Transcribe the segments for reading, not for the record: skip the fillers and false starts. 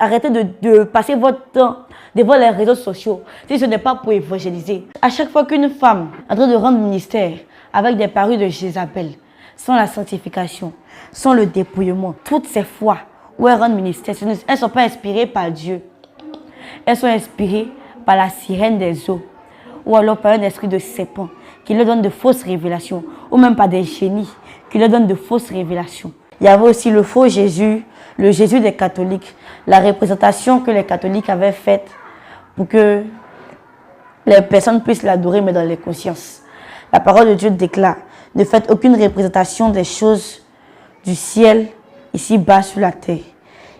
Arrêtez de passer votre temps devant les réseaux sociaux si ce n'est pas pour évangéliser. À chaque fois qu'une femme est en train de rendre ministère avec des parures de Jézabel, sans la sanctification, sans le dépouillement, toutes ces fois où elles rendent ministère, elles ne sont pas inspirées par Dieu. Elles sont inspirées par la sirène des eaux ou alors par un esprit de serpent qui leur donne de fausses révélations ou même par des génies qui leur donnent de fausses révélations. Il y avait aussi le faux Jésus, le Jésus des catholiques, la représentation que les catholiques avaient faite pour que les personnes puissent l'adorer, mais dans les consciences. La parole de Dieu déclare: ne faites aucune représentation des choses du ciel ici-bas sur la terre.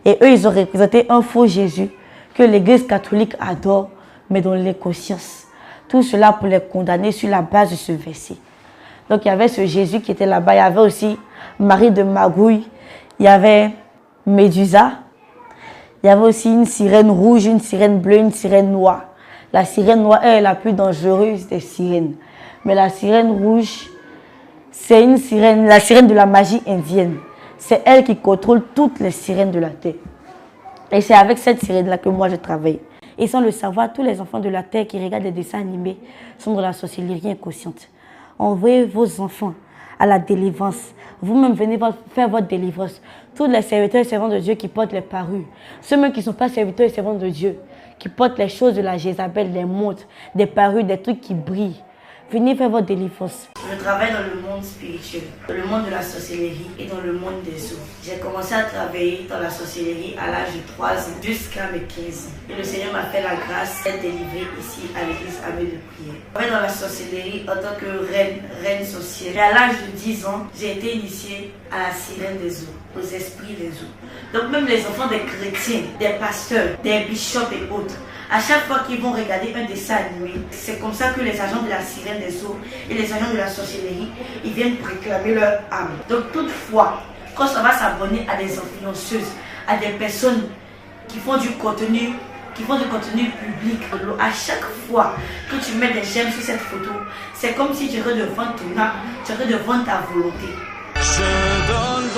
Et eux, ils ont représenté un faux Jésus que l'Église catholique adore, mais dans les consciences. Tout cela pour les condamner sur la base de ce verset. Donc il y avait ce Jésus qui était là-bas. Il y avait aussi Marie de Magouille. Il y avait Médusa. Il y avait aussi une sirène rouge, une sirène bleue, une sirène noire. La sirène noire est la plus dangereuse des sirènes. Mais la sirène rouge, c'est une sirène, la sirène de la magie indienne. C'est elle qui contrôle toutes les sirènes de la terre. Et c'est avec cette sirène-là que moi je travaille. Et sans le savoir, tous les enfants de la terre qui regardent des dessins animés sont dans la sorcellerie inconsciente. Envoyez vos enfants à la délivrance. Vous-même venez faire votre délivrance. Tous les serviteurs et servants de Dieu qui portent les parures, ceux même qui ne sont pas serviteurs et servants de Dieu, qui portent les choses de la Jézabel, des montres, des parures, des trucs qui brillent. Venez faire votre délivrance. Je travaille dans le monde spirituel, dans le monde de la sorcellerie et dans le monde des eaux. J'ai commencé à travailler dans la sorcellerie à l'âge de 3 ans jusqu'à mes 15 ans. Et le Seigneur m'a fait la grâce d'être délivrée ici à l'église Abbé de Prière. Je travaille dans la sorcellerie en tant que reine sorcière. Et à l'âge de 10 ans, j'ai été initiée à la sirène des eaux, aux esprits des eaux. Donc même les enfants des chrétiens, des pasteurs, des bishops et autres, à chaque fois qu'ils vont regarder un dessin animé, c'est comme ça que les agents de la sirène des eaux et les agents de la sorcellerie, ils viennent réclamer leur âme. Donc toutefois, quand ça va s'abonner à des influenceuses, à des personnes qui font du contenu public, à chaque fois que tu mets des j'aime sur cette photo, c'est comme si tu es devant ton âme, tu es devant ta volonté. Je donne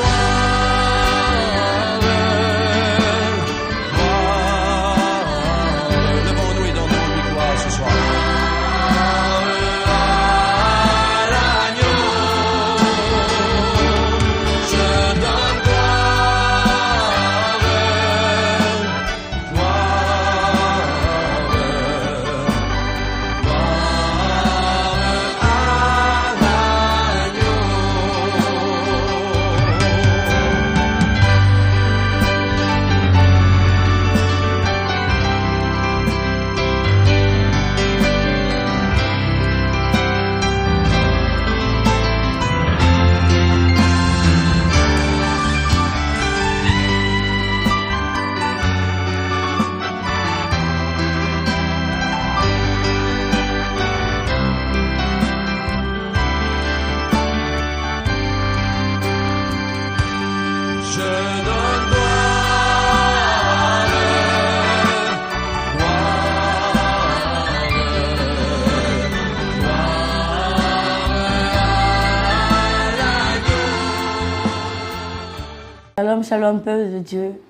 Shalom, shalom, peuple de Dieu.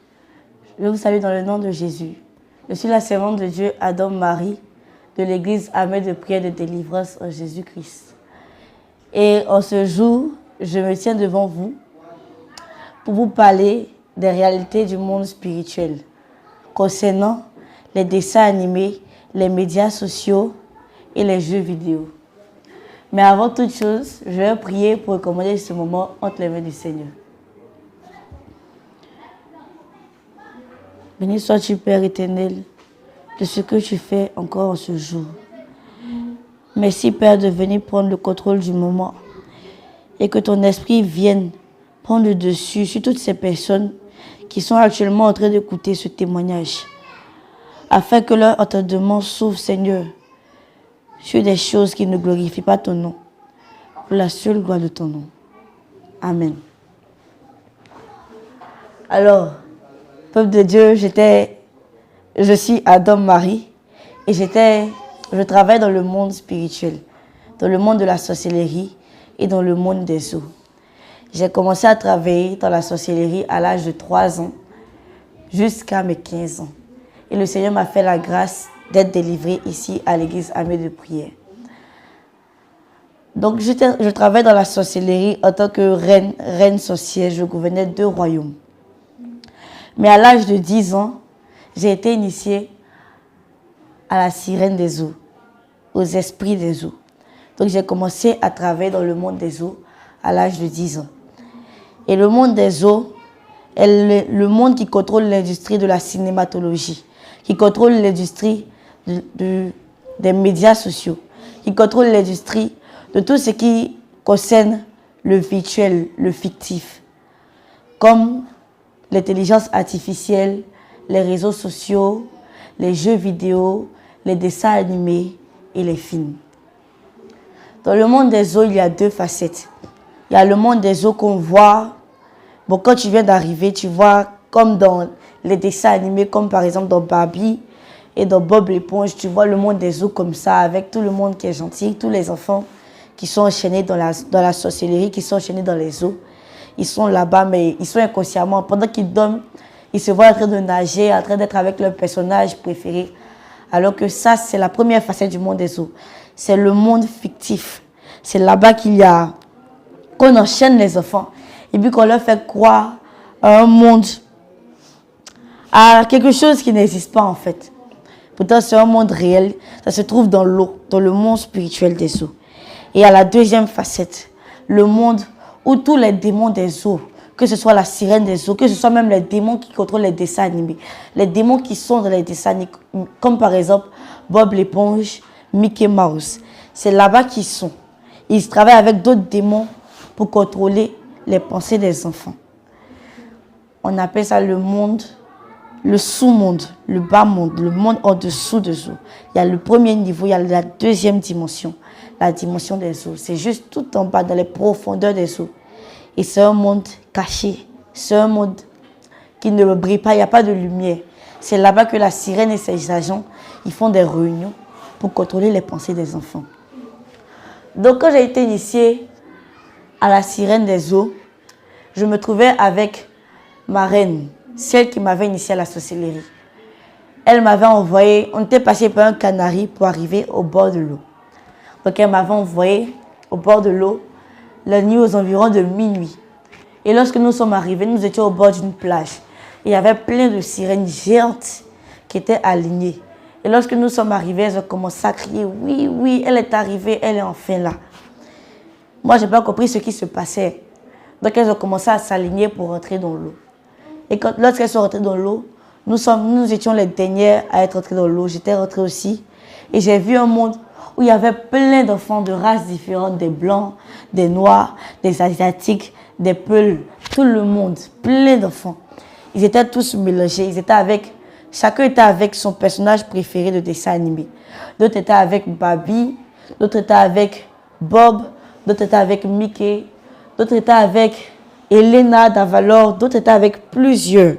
Je vous salue dans le nom de Jésus. Je suis la servante de Dieu, Adam Marie, de l'église Abbé de Prière de Délivrance en Jésus-Christ. Et en ce jour, je me tiens devant vous pour vous parler des réalités du monde spirituel concernant les dessins animés, les médias sociaux et les jeux vidéo. Mais avant toute chose, je vais prier pour recommander ce moment entre les mains du Seigneur. Béni sois-tu, Père éternel, de ce que tu fais encore en ce jour. Merci, Père, de venir prendre le contrôle du moment et que ton esprit vienne prendre le dessus sur toutes ces personnes qui sont actuellement en train d'écouter ce témoignage, afin que leur entendement s'ouvre, Seigneur, sur des choses qui ne glorifient pas ton nom, pour la seule gloire de ton nom. Amen. Alors, peuple de Dieu, je suis Adam Marie et je travaille dans le monde spirituel, dans le monde de la sorcellerie et dans le monde des eaux. J'ai commencé à travailler dans la sorcellerie à l'âge de 3 ans jusqu'à mes 15 ans. Et le Seigneur m'a fait la grâce d'être délivrée ici à l'église Armée de prière. Donc, je travaille dans la sorcellerie en tant que reine sorcière. Je gouvernais 2 royaumes. Mais à l'âge de 10 ans, j'ai été initiée à la sirène des eaux, aux esprits des eaux. Donc, j'ai commencé à travailler dans le monde des eaux à l'âge de 10 ans. Et le monde des eaux est le monde qui contrôle l'industrie de la cinématologie, qui contrôle l'industrie des médias sociaux, qui contrôle l'industrie de tout ce qui concerne le virtuel, le fictif, comme l'intelligence artificielle, les réseaux sociaux, les jeux vidéo, les dessins animés et les films. Dans le monde des eaux, il y a 2 facettes. Il y a le monde des eaux qu'on voit. Bon, quand tu viens d'arriver, tu vois comme dans les dessins animés, comme par exemple dans Barbie et dans Bob l'éponge, tu vois le monde des eaux comme ça, avec tout le monde qui est gentil, tous les enfants qui sont enchaînés dans la sorcellerie, qui sont enchaînés dans les eaux. Ils sont là-bas, mais ils sont inconsciemment. Pendant qu'ils dorment, ils se voient en train de nager, en train d'être avec leur personnage préféré. Alors que ça, c'est la première facette du monde des eaux. C'est le monde fictif. C'est là-bas qu'on enchaîne les enfants. Et puis qu'on leur fait croire à un monde, à quelque chose qui n'existe pas en fait. Pourtant, c'est un monde réel. Ça se trouve dans l'eau, dans le monde spirituel des eaux. Et à la deuxième facette, le monde où tous les démons des eaux, que ce soit la sirène des eaux, que ce soit même les démons qui contrôlent les dessins animés, les démons qui sont dans les dessins animés, comme par exemple Bob l'éponge, Mickey Mouse, c'est là-bas qu'ils sont. Ils travaillent avec d'autres démons pour contrôler les pensées des enfants. On appelle ça le monde, le sous-monde, le bas-monde, le monde en dessous des eaux. Il y a le premier niveau, il y a la deuxième dimension, la dimension des eaux. C'est juste tout en bas, dans les profondeurs des eaux. Et c'est un monde caché, c'est un monde qui ne brille pas, il n'y a pas de lumière. C'est là-bas que la sirène et ses agents, ils font des réunions pour contrôler les pensées des enfants. Donc quand j'ai été initiée à la sirène des eaux, je me trouvais avec ma reine, celle qui m'avait initiée à la sorcellerie. Elle m'avait envoyé, on était passé par un canari pour arriver au bord de l'eau. Donc elle m'avait envoyé au bord de l'eau la nuit aux environs de minuit. Et lorsque nous sommes arrivés, nous étions au bord d'une plage. Et il y avait plein de sirènes géantes qui étaient alignées. Et lorsque nous sommes arrivés, elles ont commencé à crier, oui, oui, elle est arrivée, elle est enfin là. Moi, je n'ai pas compris ce qui se passait. Donc elles ont commencé à s'aligner pour rentrer dans l'eau. Et lorsqu'elles sont rentrées dans l'eau, nous étions les dernières à être entrées dans l'eau. J'étais rentrée aussi. Et j'ai vu un monde où il y avait plein d'enfants de races différentes, des blancs, des noirs, des asiatiques, des peuls, tout le monde, plein d'enfants. Ils étaient tous mélangés, chacun était avec son personnage préféré de dessin animé. D'autres étaient avec Barbie, d'autres étaient avec Bob, d'autres étaient avec Mickey, d'autres étaient avec Elena d'Avalor, d'autres étaient avec plusieurs.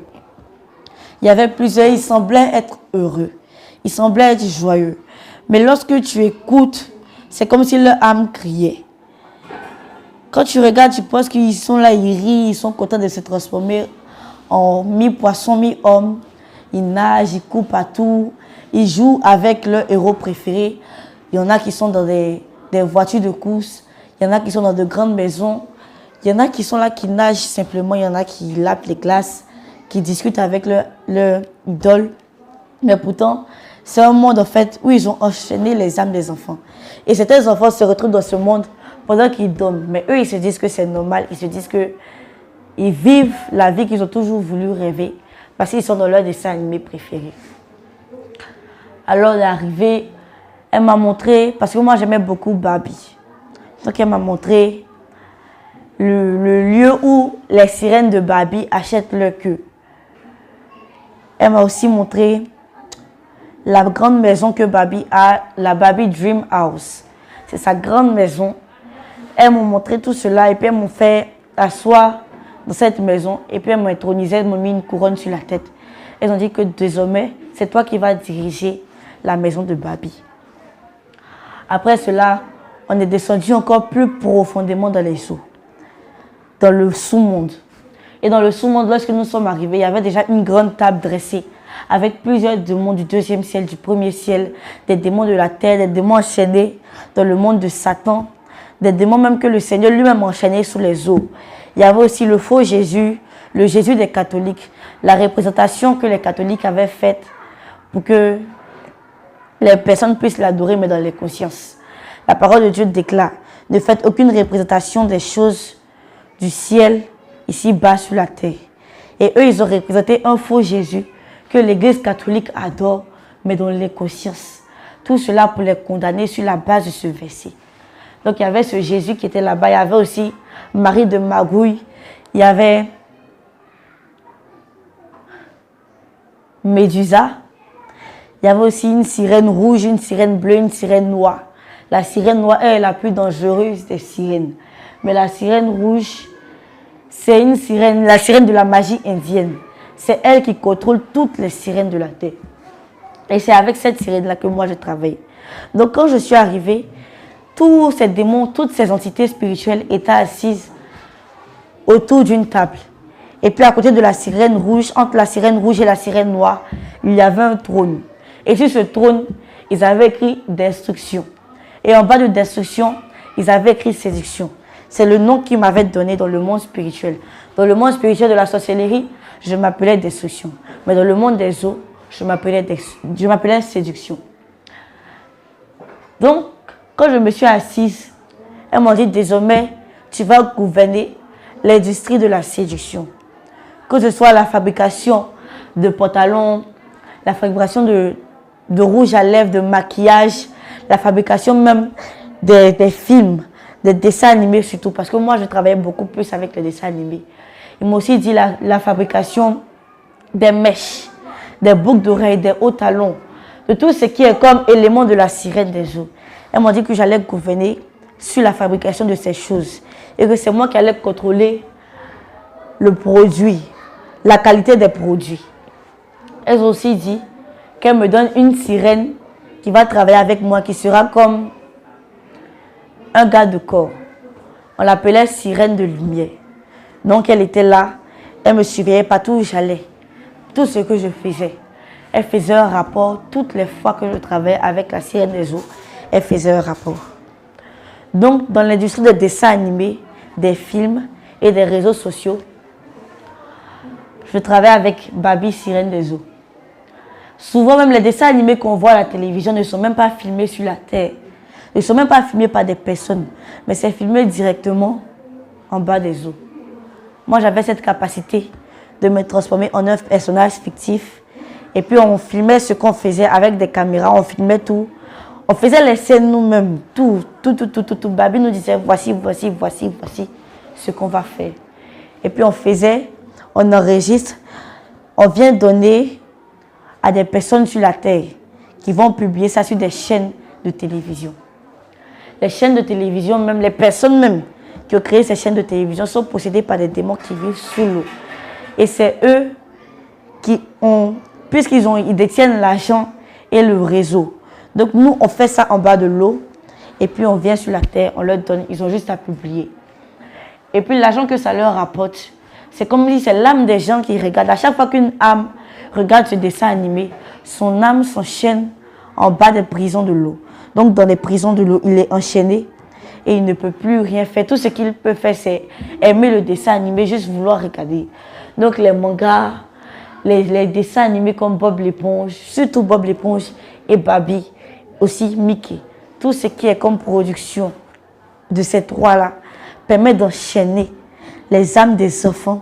Il y avait plusieurs, ils semblaient être heureux, ils semblaient être joyeux. Mais lorsque tu écoutes, c'est comme si leur âme criait. Quand tu regardes, tu penses qu'ils sont là, ils rient, ils sont contents de se transformer en mi-poisson, mi-homme. Ils nagent, ils courent partout, ils jouent avec leur héros préféré. Il y en a qui sont dans des voitures de course, il y en a qui sont dans de grandes maisons, il y en a qui sont là, qui nagent simplement, il y en a qui lapent les glaces, qui discutent avec leur idole. Mais pourtant, c'est un monde en fait où ils ont enchaîné les âmes des enfants. Et certains enfants se retrouvent dans ce monde pendant qu'ils dorment. Mais eux, ils se disent que c'est normal. Ils se disent qu'ils vivent la vie qu'ils ont toujours voulu rêver parce qu'ils sont dans leur dessin animé préféré. Alors, elle est arrivée, elle m'a montré, parce que moi j'aimais beaucoup Barbie. Donc, elle m'a montré le lieu où les sirènes de Barbie achètent leur queue. Elle m'a aussi montré la grande maison que Barbie a, la Barbie Dream House. C'est sa grande maison. Elles m'ont montré tout cela et puis elles m'ont fait asseoir dans cette maison et puis elles m'ont intronisé, elles m'ont mis une couronne sur la tête. Elles ont dit que désormais, c'est toi qui vas diriger la maison de Barbie. Après cela, on est descendu encore plus profondément dans les eaux, dans le sous-monde. Et dans le sous-monde, lorsque nous sommes arrivés, il y avait déjà une grande table dressée avec plusieurs démons du deuxième ciel, du premier ciel, des démons de la terre, des démons enchaînés dans le monde de Satan, des démons même que le Seigneur lui-même enchaînait sous les eaux. Il y avait aussi le faux Jésus, le Jésus des catholiques, la représentation que les catholiques avaient faite pour que les personnes puissent l'adorer, mais dans les consciences. La parole de Dieu déclare: ne faites aucune représentation des choses du ciel ici-bas sur la terre. Et eux, ils ont représenté un faux Jésus que l'Église catholique adore, mais dans les consciences. Tout cela pour les condamner sur la base de ce verset. Donc il y avait ce Jésus qui était là-bas. Il y avait aussi Marie de Magouille. Il y avait Médusa. Il y avait aussi une sirène rouge, une sirène bleue, une sirène noire. La sirène noire est la plus dangereuse des sirènes. Mais la sirène rouge, c'est une sirène, la sirène de la magie indienne. C'est elle qui contrôle toutes les sirènes de la terre. Et c'est avec cette sirène-là que moi je travaille. Donc quand je suis arrivée, tous ces démons, toutes ces entités spirituelles étaient assises autour d'une table. Et puis à côté de la sirène rouge, entre la sirène rouge et la sirène noire, il y avait un trône. Et sur ce trône, ils avaient écrit destruction. Et en bas de destruction, ils avaient écrit séduction. C'est le nom qu'ils m'avaient donné dans le monde spirituel. Dans le monde spirituel de la sorcellerie, je m'appelais destruction. Mais dans le monde des eaux, je m'appelais séduction. Donc, quand je me suis assise, elles m'ont dit: désormais, tu vas gouverner l'industrie de la séduction. Que ce soit la fabrication de pantalons, la fabrication de rouge à lèvres, de maquillage, la fabrication même des films, des dessins animés surtout, parce que moi je travaillais beaucoup plus avec les dessins animés. Ils m'ont aussi dit la fabrication des mèches, des boucles d'oreilles, des hauts talons, de tout ce qui est comme élément de la sirène des eaux. Elles m'ont dit que j'allais gouverner sur la fabrication de ces choses et que c'est moi qui allais contrôler le produit, la qualité des produits. Elles ont aussi dit qu'elles me donnent une sirène qui va travailler avec moi, qui sera comme un garde de corps. On l'appelait sirène de lumière. Donc elle était là, elle me surveillait partout où j'allais. Tout ce que je faisais, elle faisait un rapport. Toutes les fois que je travaillais avec la sirène des eaux, elle faisait un rapport. Donc dans l'industrie des dessins animés, des films et des réseaux sociaux, je travaille avec Babi, sirène des eaux. Souvent même les dessins animés qu'on voit à la télévision ne sont même pas filmés sur la terre. Ils ne sont même pas filmés par des personnes, mais c'est filmé directement en bas des eaux. Moi j'avais cette capacité de me transformer en un personnage fictif. Et puis on filmait ce qu'on faisait avec des caméras, on filmait tout. On faisait les scènes nous-mêmes, tout. Babi nous disait voici ce qu'on va faire. Et puis on enregistre, on vient donner à des personnes sur la terre qui vont publier ça sur des chaînes de télévision. Les chaînes de télévision, même les personnes même qui ont créé ces chaînes de télévision sont possédées par des démons qui vivent sous l'eau. Et c'est eux qui ont, puisqu'ils détiennent l'argent et le réseau. Donc nous, on fait ça en bas de l'eau et puis on vient sur la terre, on leur donne, ils ont juste à publier. Et puis l'argent que ça leur rapporte, c'est comme si c'est l'âme des gens qui regardent. À chaque fois qu'une âme regarde ce dessin animé, son âme s'enchaîne en bas des prisons de l'eau. Donc dans les prisons de l'eau, il est enchaîné et il ne peut plus rien faire. Tout ce qu'il peut faire, c'est aimer le dessin animé, juste vouloir regarder. Donc les mangas, les dessins animés comme Bob l'éponge, surtout Bob l'éponge et Babi, aussi Mickey. Tout ce qui est comme production de ces trois-là permet d'enchaîner les âmes des enfants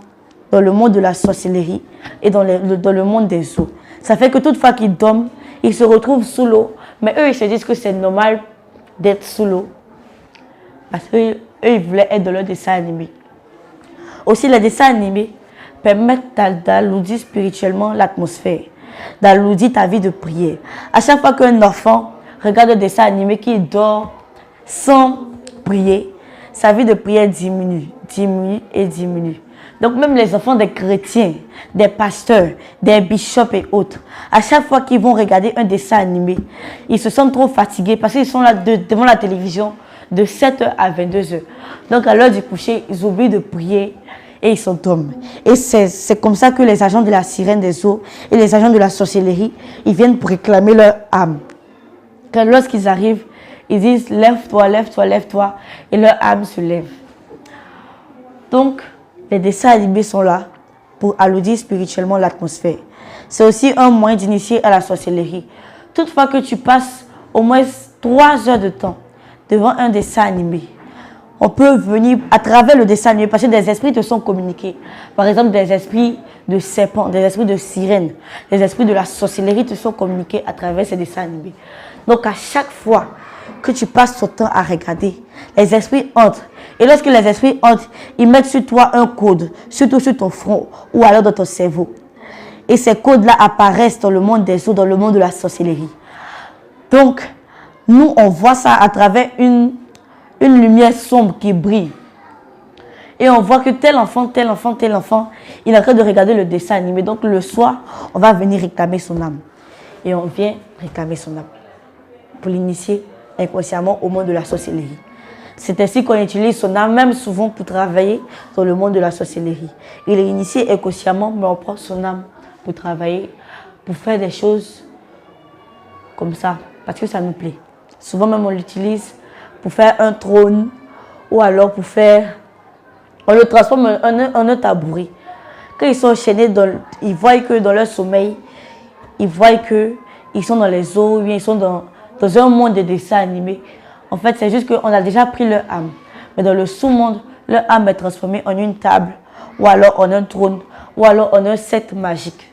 dans le monde de la sorcellerie et dans le monde des eaux. Ça fait que toutefois qu'ils dorment, ils se retrouvent sous l'eau, mais eux ils se disent que c'est normal d'être sous l'eau parce qu'eux ils voulaient être dans leur dessin animé. Aussi les dessins animés permettent d'alourdir spirituellement l'atmosphère, d'alourdir ta vie de prière. À chaque fois qu'un enfant regarde un dessin animé qui dort sans prier, sa vie de prière diminue. Donc même les enfants des chrétiens, des pasteurs, des bishops et autres, à chaque fois qu'ils vont regarder un dessin animé, ils se sentent trop fatigués parce qu'ils sont là devant la télévision de 7h à 22h. Donc à l'heure du coucher, ils oublient de prier et ils s'endorment. Et c'est comme ça que les agents de la sirène des eaux et les agents de la sorcellerie, ils viennent pour réclamer leur âme. Quand lorsqu'ils arrivent, ils disent lève-toi, lève-toi, lève-toi, et leur âme se lève. Donc, les dessins animés sont là pour alourdir spirituellement l'atmosphère. C'est aussi un moyen d'initier à la sorcellerie. Toutefois que tu passes au moins 3 heures de temps devant un dessin animé, on peut venir à travers le dessin animé parce que des esprits te sont communiqués. Par exemple, des esprits de serpents, des esprits de sirènes, des esprits de la sorcellerie te sont communiqués à travers ces dessins animés. Donc, à chaque fois que tu passes ton temps à regarder, les esprits entrent. Et lorsque les esprits entrent, ils mettent sur toi un code, surtout sur ton front ou alors dans ton cerveau. Et ces codes-là apparaissent dans le monde des eaux, dans le monde de la sorcellerie. Donc, nous, on voit ça à travers une lumière sombre qui brille. Et on voit que tel enfant, il est en train de regarder le dessin animé. Donc, le soir, on va venir réclamer son âme. Et on vient réclamer son âme pour l'initier inconsciemment au monde de la sorcellerie. C'est ainsi qu'on utilise son âme, même souvent pour travailler dans le monde de la sorcellerie. Il est initié inconsciemment, mais on prend son âme pour travailler, pour faire des choses comme ça, parce que ça nous plaît. Souvent même on l'utilise pour faire un trône, ou alors pour faire... On le transforme en un tabouret. Quand ils sont enchaînés, ils voient que dans leur sommeil, ils voient qu'ils sont dans les eaux, ou bien ils sont dans un monde de dessins animés. En fait, c'est juste qu'on a déjà pris leur âme. Mais dans le sous-monde, leur âme est transformée en une table, ou alors en un trône, ou alors en un set magique.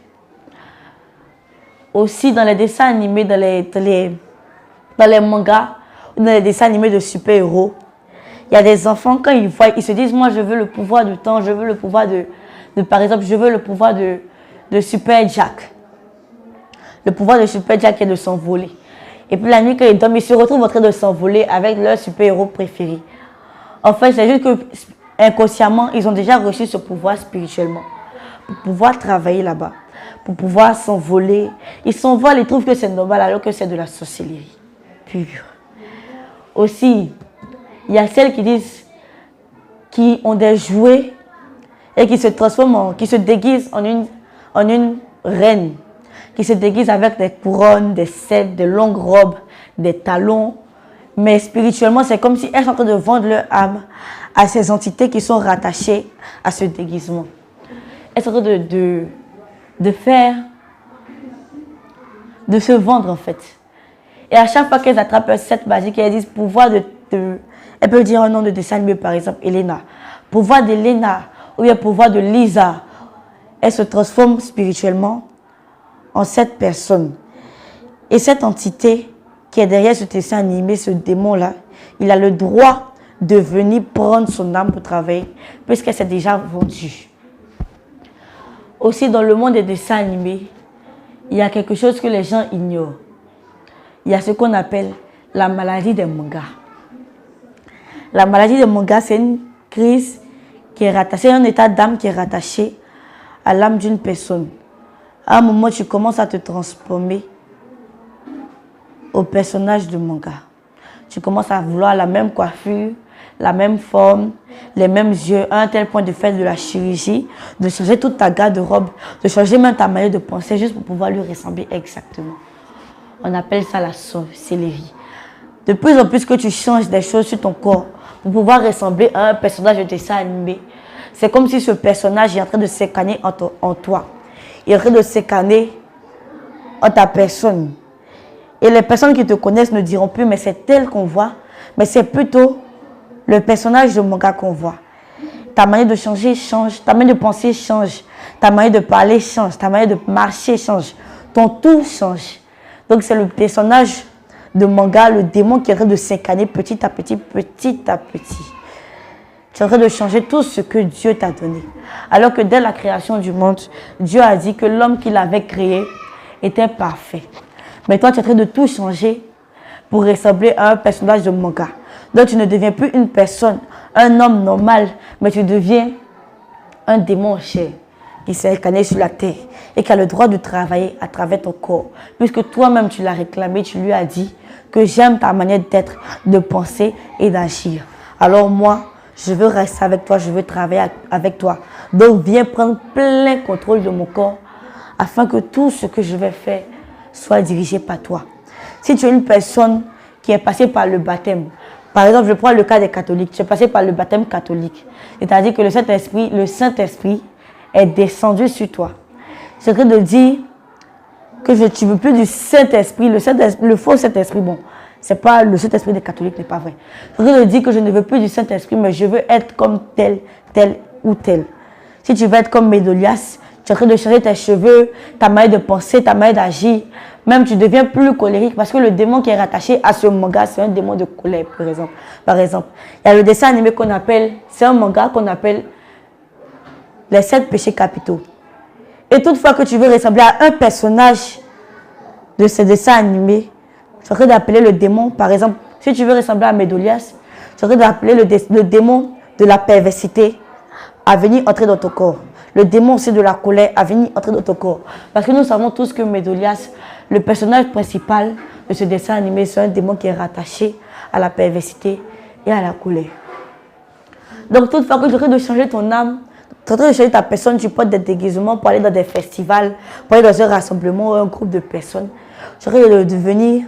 Aussi, dans les dessins animés, dans les mangas, ou dans les dessins animés de super-héros, il y a des enfants, quand ils voient, ils se disent, moi, je veux le pouvoir du temps, je veux le pouvoir par exemple, je veux le pouvoir de Super Jack. Le pouvoir de Super Jack est de s'envoler. Et puis la nuit, quand ils dorment, ils se retrouvent en train de s'envoler avec leur super-héros préféré. En fait, c'est juste que inconsciemment, ils ont déjà reçu ce pouvoir spirituellement. Pour pouvoir travailler là-bas, pour pouvoir s'envoler. Ils s'envolent et trouvent que c'est normal alors que c'est de la sorcellerie pure. Aussi, il y a celles qui ont des jouets et qui se transforment, qui se déguisent en une reine. Qui se déguisent avec des couronnes, des cèpes, des longues robes, des talons. Mais spirituellement, c'est comme si elles sont en train de vendre leur âme à ces entités qui sont rattachées à ce déguisement. Elles sont en train de se vendre en fait. Et à chaque fois qu'elles attrapent un set magique, elles disent pouvoir elles peuvent dire un nom de dessin animé, par exemple, Elena. Pouvoir d'Elena ou bien pouvoir de Lisa. Elles se transforment spirituellement en cette personne. Et cette entité qui est derrière ce dessin animé, ce démon-là, il a le droit de venir prendre son âme pour travailler, puisqu'elle s'est déjà vendue. Aussi, dans le monde des dessins animés, il y a quelque chose que les gens ignorent. Il y a ce qu'on appelle la maladie des mangas. La maladie des mangas, c'est une crise qui est rattachée, un état d'âme qui est rattaché à l'âme d'une personne. À un moment, tu commences à te transformer au personnage de manga. Tu commences à vouloir la même coiffure, la même forme, les mêmes yeux, à un tel point de faire de la chirurgie, de changer toute ta garde-robe, de changer même ta manière de penser, juste pour pouvoir lui ressembler exactement. On appelle ça la sorcellerie. De plus en plus que tu changes des choses sur ton corps pour pouvoir ressembler à un personnage de dessin animé, c'est comme si ce personnage est en train de s'incarner en toi. Il est en train de s'incarner en ta personne. Et les personnes qui te connaissent ne diront plus, mais c'est elle qu'on voit, mais c'est plutôt le personnage de manga qu'on voit. Ta manière de changer change, ta manière de penser change, ta manière de parler change, ta manière de marcher change, ton tout change. Donc c'est le personnage de manga, le démon qui est en train de s'incarner petit à petit, petit à petit. Tu es en train de changer tout ce que Dieu t'a donné. Alors que dès la création du monde, Dieu a dit que l'homme qu'il avait créé était parfait. Mais toi, tu es en train de tout changer pour ressembler à un personnage de manga. Donc tu ne deviens plus une personne, un homme normal, mais tu deviens un démon en chair qui s'est incarné sur la terre et qui a le droit de travailler à travers ton corps. Puisque toi-même, tu l'as réclamé, tu lui as dit que j'aime ta manière d'être, de penser et d'agir. Alors moi, je veux rester avec toi, je veux travailler avec toi. Donc viens prendre plein contrôle de mon corps afin que tout ce que je vais faire soit dirigé par toi. Si tu es une personne qui est passée par le baptême, par exemple, je prends le cas des catholiques, tu es passé par le baptême catholique, c'est-à-dire que le Saint-Esprit est descendu sur toi. C'est de dire que tu ne veux plus du Saint-Esprit, le faux Saint-Esprit, bon, c'est pas le Saint-Esprit des catholiques, n'est pas vrai. C'est de dire que je ne veux plus du Saint-Esprit, mais je veux être comme tel, tel ou tel. Si tu veux être comme Médolias, tu es en train de changer tes cheveux, ta manière de penser, ta manière d'agir. Même tu deviens plus colérique parce que le démon qui est rattaché à ce manga, c'est un démon de colère, par exemple. Il y a le dessin animé qu'on appelle, c'est un manga qu'on appelle les 7 péchés capitaux. Et toutefois que tu veux ressembler à un personnage de ce dessin animé, tu es en train d'appeler le démon, par exemple, si tu veux ressembler à Médolias, tu es en train d'appeler le démon de la perversité à venir entrer dans ton corps. Le démon aussi de la colère à venir entrer dans ton corps. Parce que nous savons tous que Médolias, le personnage principal de ce dessin animé, c'est un démon qui est rattaché à la perversité et à la colère. Donc, toutefois que tu es en train de changer ton âme, tu es en train de changer ta personne, tu portes des déguisements pour aller dans des festivals, pour aller dans un rassemblement ou un groupe de personnes. Tu es en train de devenir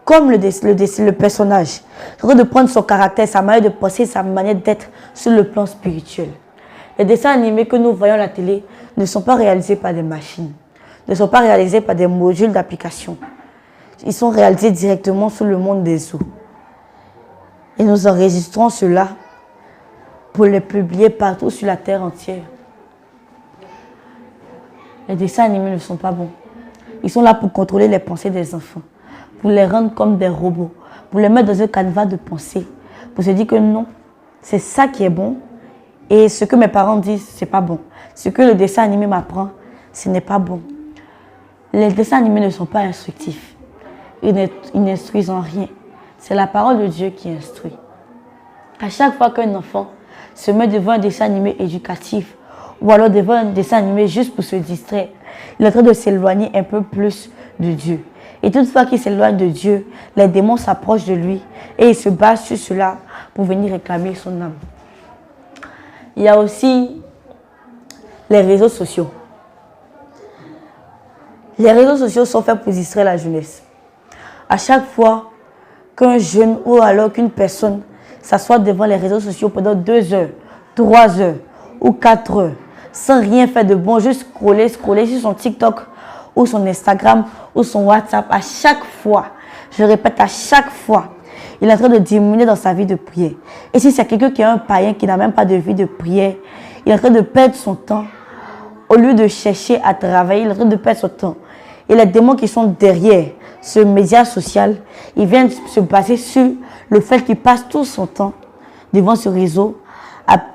comme le personnage. Tu es en train de prendre son caractère, sa manière de penser, sa manière d'être sur le plan spirituel. Les dessins animés que nous voyons à la télé ne sont pas réalisés par des machines, ne sont pas réalisés par des modules d'application. Ils sont réalisés directement sur le monde des eaux. Et nous enregistrons cela pour les publier partout sur la terre entière. Les dessins animés ne sont pas bons. Ils sont là pour contrôler les pensées des enfants, pour les rendre comme des robots, pour les mettre dans un canevas de pensée, pour se dire que non, c'est ça qui est bon. Et ce que mes parents disent, c'est pas bon. Ce que le dessin animé m'apprend, ce n'est pas bon. Les dessins animés ne sont pas instructifs. Ils n'instruisent en rien. C'est la parole de Dieu qui instruit. À chaque fois qu'un enfant se met devant un dessin animé éducatif ou alors devant un dessin animé juste pour se distraire, il est en train de s'éloigner un peu plus de Dieu. Et toutefois qu'il s'éloigne de Dieu, les démons s'approchent de lui et il se base sur cela pour venir réclamer son âme. Il y a aussi les réseaux sociaux. Les réseaux sociaux sont faits pour distraire la jeunesse. À chaque fois qu'un jeune ou alors qu'une personne s'assoit devant les réseaux sociaux pendant 2 heures, 3 heures ou 4 heures, sans rien faire de bon, juste scroller sur son TikTok ou son Instagram ou son WhatsApp, à chaque fois, je répète, à chaque fois, il est en train de diminuer dans sa vie de prière. Et si c'est quelqu'un qui est un païen, qui n'a même pas de vie de prière, il est en train de perdre son temps. Au lieu de chercher à travailler, il est en train de perdre son temps. Et les démons qui sont derrière ce média social, ils viennent se baser sur le fait qu'il passe tout son temps devant ce réseau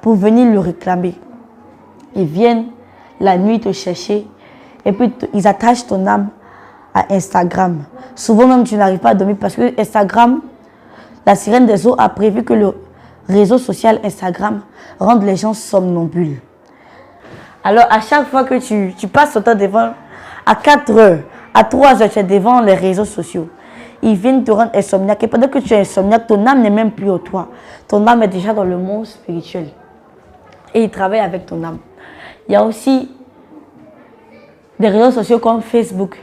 pour venir le réclamer. Ils viennent la nuit te chercher et puis ils attachent ton âme à Instagram. Souvent même tu n'arrives pas à dormir parce que Instagram, la sirène des eaux a prévu que le réseau social Instagram rende les gens somnambules. Alors à chaque fois que tu passes ton temps devant, à 4 heures, à 3 heures, tu es devant les réseaux sociaux. Ils viennent te rendre insomniaque. Et pendant que tu es insomniaque, ton âme n'est même plus au toi. Ton âme est déjà dans le monde spirituel. Et ils travaillent avec ton âme. Il y a aussi des réseaux sociaux comme Facebook.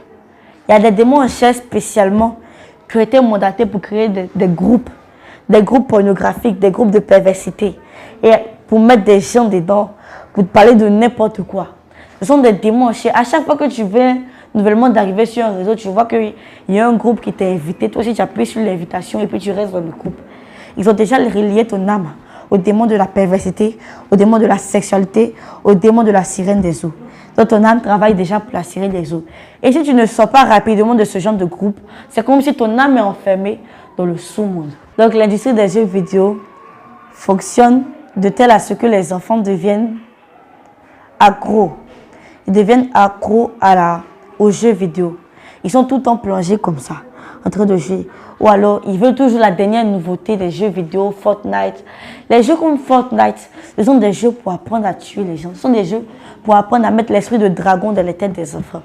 Il y a des démons en chair spécialement qui ont été mandatés pour créer des groupes pornographiques, des groupes de perversité. Et pour mettre des gens dedans, pour te parler de n'importe quoi. Ce sont des démons en chair. À chaque fois que tu viens nouvellement d'arriver sur un réseau, tu vois qu'il y a un groupe qui t'a invité. Toi aussi, tu appuies sur l'invitation et puis tu restes dans le groupe. Ils ont déjà relié ton âme au démon de la perversité, au démon de la sexualité, au démon de la sirène des eaux. Donc ton âme travaille déjà pour la sirène des eaux. Et si tu ne sors pas rapidement de ce genre de groupe, c'est comme si ton âme est enfermée dans le sous-monde. Donc l'industrie des jeux vidéo fonctionne de telle à ce que les enfants deviennent accros. Ils deviennent accros aux jeux vidéo. Ils sont tout le temps plongés comme ça, en train de jouer. Ou alors, ils veulent toujours la dernière nouveauté des jeux vidéo, Fortnite. Les jeux comme Fortnite, ce sont des jeux pour apprendre à tuer les gens. Ce sont des jeux pour apprendre à mettre l'esprit de dragon dans les têtes des enfants.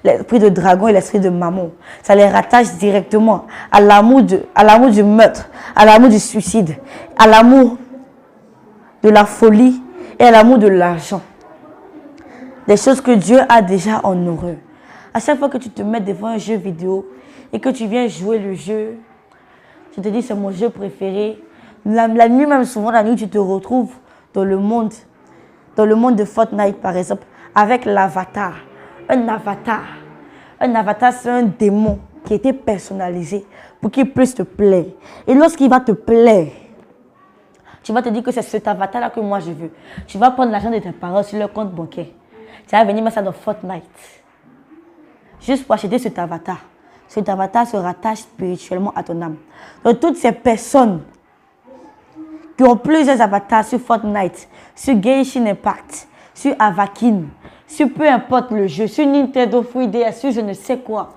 L'esprit de dragon et l'esprit de mammon. Ça les rattache directement à l'amour du meurtre, à l'amour du suicide, à l'amour de la folie et à l'amour de l'argent. Des choses que Dieu a déjà en horreur. À chaque fois que tu te mets devant un jeu vidéo et que tu viens jouer le jeu, tu te dis c'est mon jeu préféré. La nuit même, souvent la nuit, tu te retrouves dans le monde de Fortnite par exemple, avec l'avatar. Un avatar. Un avatar, c'est un démon qui a été personnalisé pour qu'il puisse te plaire. Et lorsqu'il va te plaire, tu vas te dire que c'est cet avatar-là que moi je veux. Tu vas prendre l'argent de tes parents sur leur compte bancaire. Tu vas venir mettre ça dans Fortnite. Juste pour acheter cet avatar. Cet avatar se rattache spirituellement à ton âme. Donc toutes ces personnes qui ont plusieurs avatars sur Fortnite, sur Genshin Impact, sur Avakin, sur peu importe le jeu, sur Nintendo 3DS, sur je ne sais quoi.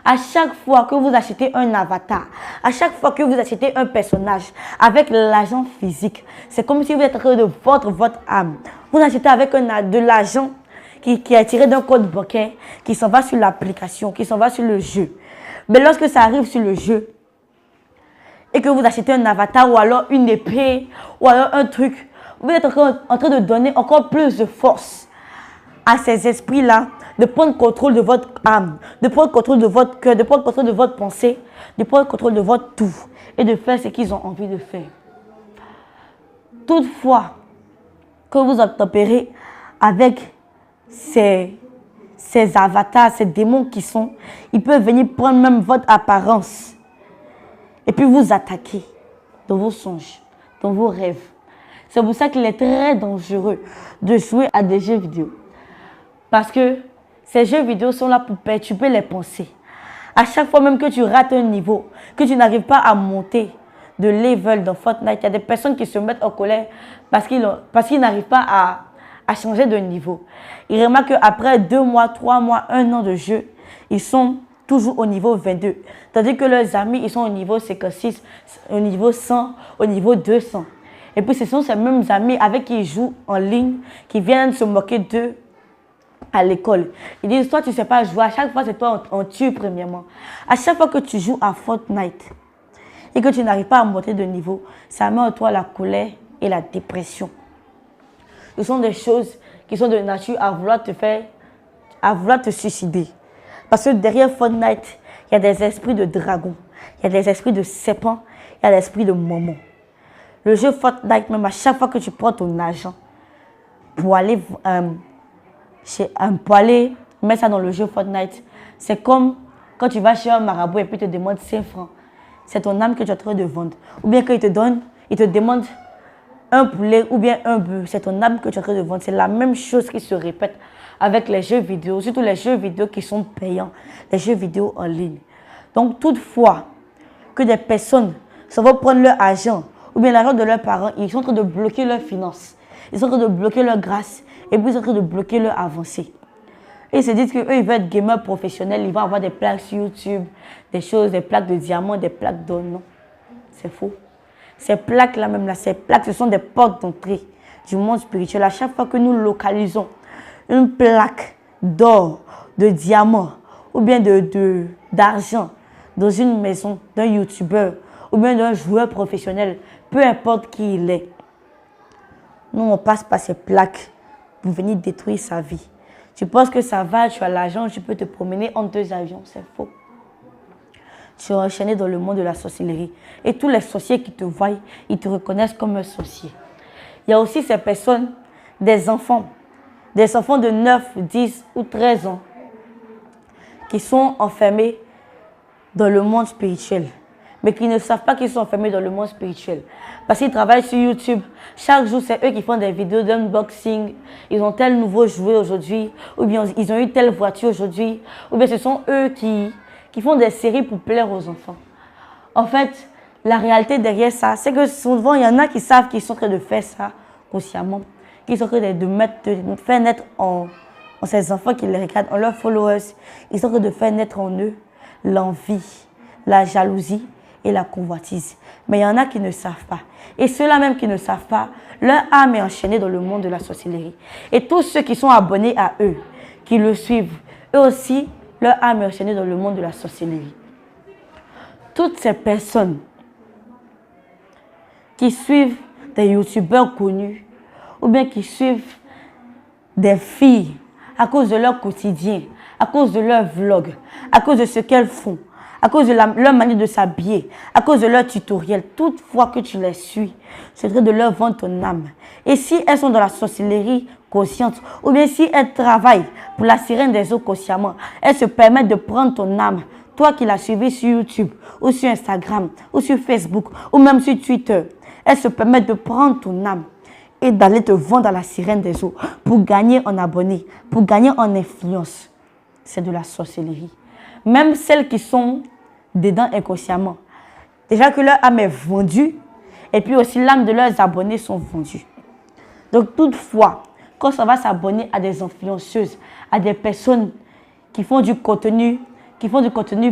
À chaque fois que vous achetez un avatar, à chaque fois que vous achetez un personnage avec l'argent physique, c'est comme si vous êtes en train de vendre votre âme. Vous achetez avec de l'argent qui est tiré d'un compte bancaire, qui s'en va sur l'application, qui s'en va sur le jeu. Mais lorsque ça arrive sur le jeu, et que vous achetez un avatar ou alors une épée, ou alors un truc, vous êtes en train de donner encore plus de force à ces esprits-là, de prendre contrôle de votre âme, de prendre contrôle de votre cœur, de prendre contrôle de votre pensée, de prendre contrôle de votre tout, et de faire ce qu'ils ont envie de faire. Toutefois, que vous obtempérez avec ces avatars, ces démons qui sont, ils peuvent venir prendre même votre apparence et puis vous attaquer dans vos songes, dans vos rêves. C'est pour ça qu'il est très dangereux de jouer à des jeux vidéo. Parce que ces jeux vidéo sont là pour perturber les pensées. À chaque fois même que tu rates un niveau, que tu n'arrives pas à monter de level dans Fortnite, il y a des personnes qui se mettent en colère parce qu'ils n'arrivent pas à changer de niveau. Ils remarquent qu'après 2 mois, 3 mois, 1 an de jeu, ils sont toujours au niveau 22. Tandis que leurs amis, ils sont au niveau 56, au niveau 100, au niveau 200. Et puis ce sont ces mêmes amis avec qui ils jouent en ligne, qui viennent se moquer d'eux à l'école. Ils disent, toi tu ne sais pas jouer, à chaque fois c'est toi on tue premièrement. À chaque fois que tu joues à Fortnite et que tu n'arrives pas à monter de niveau, ça met en toi la colère et la dépression. Ce sont des choses qui sont de nature à vouloir te suicider. Parce que derrière Fortnite, il y a des esprits de dragons, il y a des esprits de serpents, il y a des esprits de moments. Le jeu Fortnite, même à chaque fois que tu prends ton argent pour aller mettre ça dans le jeu Fortnite, c'est comme quand tu vas chez un marabout et puis il te demande 5 francs. C'est ton âme que tu es en train de vendre. Ou bien qu'il te demande un poulet ou bien un bœuf, c'est ton âme que tu es en train de vendre. C'est la même chose qui se répète avec les jeux vidéo, surtout les jeux vidéo qui sont payants, les jeux vidéo en ligne. Donc, toutefois, que des personnes s'en vont prendre leur argent ou bien l'argent de leurs parents, ils sont en train de bloquer leurs finances, ils sont en train de bloquer leur grâce et puis ils sont en train de bloquer leur avancée. Et ils se disent qu'eux, ils veulent être gamers professionnels, ils vont avoir des plaques sur YouTube, des choses, des plaques de diamants, des plaques d'or. Non, c'est faux. Ces plaques-là, même là, ces plaques, ce sont des portes d'entrée du monde spirituel. À chaque fois que nous localisons une plaque d'or, de diamant ou bien d'argent dans une maison d'un youtubeur ou bien d'un joueur professionnel, peu importe qui il est, nous on passe par ces plaques pour venir détruire sa vie. Tu penses que ça va, tu as l'argent, tu peux te promener entre 2 avions, c'est faux. Tu es enchaîné dans le monde de la sorcellerie. Et tous les sorciers qui te voient, ils te reconnaissent comme un sorcier. Il y a aussi ces personnes, des enfants de 9, 10 ou 13 ans qui sont enfermés dans le monde spirituel, mais qui ne savent pas qu'ils sont enfermés dans le monde spirituel. Parce qu'ils travaillent sur YouTube. Chaque jour, c'est eux qui font des vidéos d'unboxing. Ils ont tel nouveau jouet aujourd'hui, ou bien ils ont eu telle voiture aujourd'hui, ou bien ce sont eux qui font des séries pour plaire aux enfants. En fait, la réalité derrière ça, c'est que souvent, il y en a qui savent qu'ils sont en train de faire ça consciemment, qu'ils sont en train de faire naître en ces enfants qui les regardent, en leurs followers, ils sont en train de faire naître en eux l'envie, la jalousie et la convoitise. Mais il y en a qui ne savent pas. Et ceux-là même qui ne savent pas, leur âme est enchaînée dans le monde de la sorcellerie. Et tous ceux qui sont abonnés à eux, qui le suivent, eux aussi, leur âme est enchaînée dans le monde de la sorcellerie. Toutes ces personnes qui suivent des youtubeurs connus ou bien qui suivent des filles à cause de leur quotidien, à cause de leur vlog, à cause de ce qu'elles font, à cause de leur manière de s'habiller, à cause de leur tutoriel. Toutefois que tu les suis, c'est de leur vendre ton âme. Et si elles sont dans la sorcellerie consciente, ou bien si elles travaillent pour la sirène des eaux consciemment, elles se permettent de prendre ton âme, toi qui l'as suivi sur YouTube, ou sur Instagram, ou sur Facebook, ou même sur Twitter, elles se permettent de prendre ton âme et d'aller te vendre à la sirène des eaux pour gagner en abonnés, pour gagner en influence. C'est de la sorcellerie. Même celles qui sont dedans inconsciemment. Déjà que leur âme est vendue, et puis aussi l'âme de leurs abonnés sont vendues. Donc toutefois, quand ça va s'abonner à des influenceuses, à des personnes qui font du contenu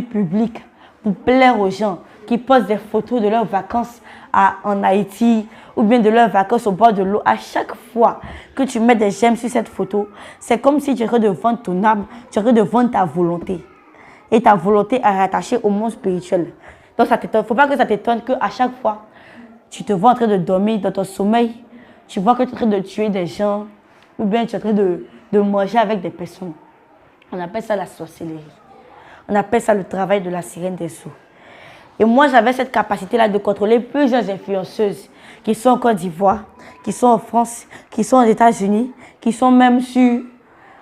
public pour plaire aux gens, qui postent des photos de leurs vacances en Haïti ou bien de leurs vacances au bord de l'eau, à chaque fois que tu mets des j'aime sur cette photo, c'est comme si tu aurais de vendre ton âme, tu aurais de vendre ta volonté. Et ta volonté est rattachée au monde spirituel. Donc il ne faut pas que ça t'étonne qu'à chaque fois, tu te vois en train de dormir dans ton sommeil, tu vois que tu es en train de tuer des gens ou bien tu es en train de manger avec des personnes. On appelle ça la sorcellerie. On appelle ça le travail de la sirène des eaux. Et moi, j'avais cette capacité-là de contrôler plusieurs influenceuses qui sont en Côte d'Ivoire, qui sont en France, qui sont aux États-Unis, qui sont même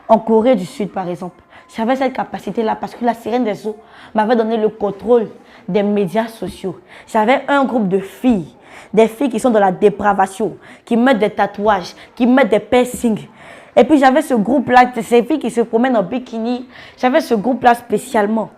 en Corée du Sud, par exemple. J'avais cette capacité-là parce que la sirène des eaux m'avait donné le contrôle des médias sociaux. J'avais un groupe de filles, des filles qui sont dans la dépravation, qui mettent des tatouages, qui mettent des piercings. Et puis j'avais ce groupe-là, ces filles qui se promènent en bikini. J'avais ce groupe-là spécialement.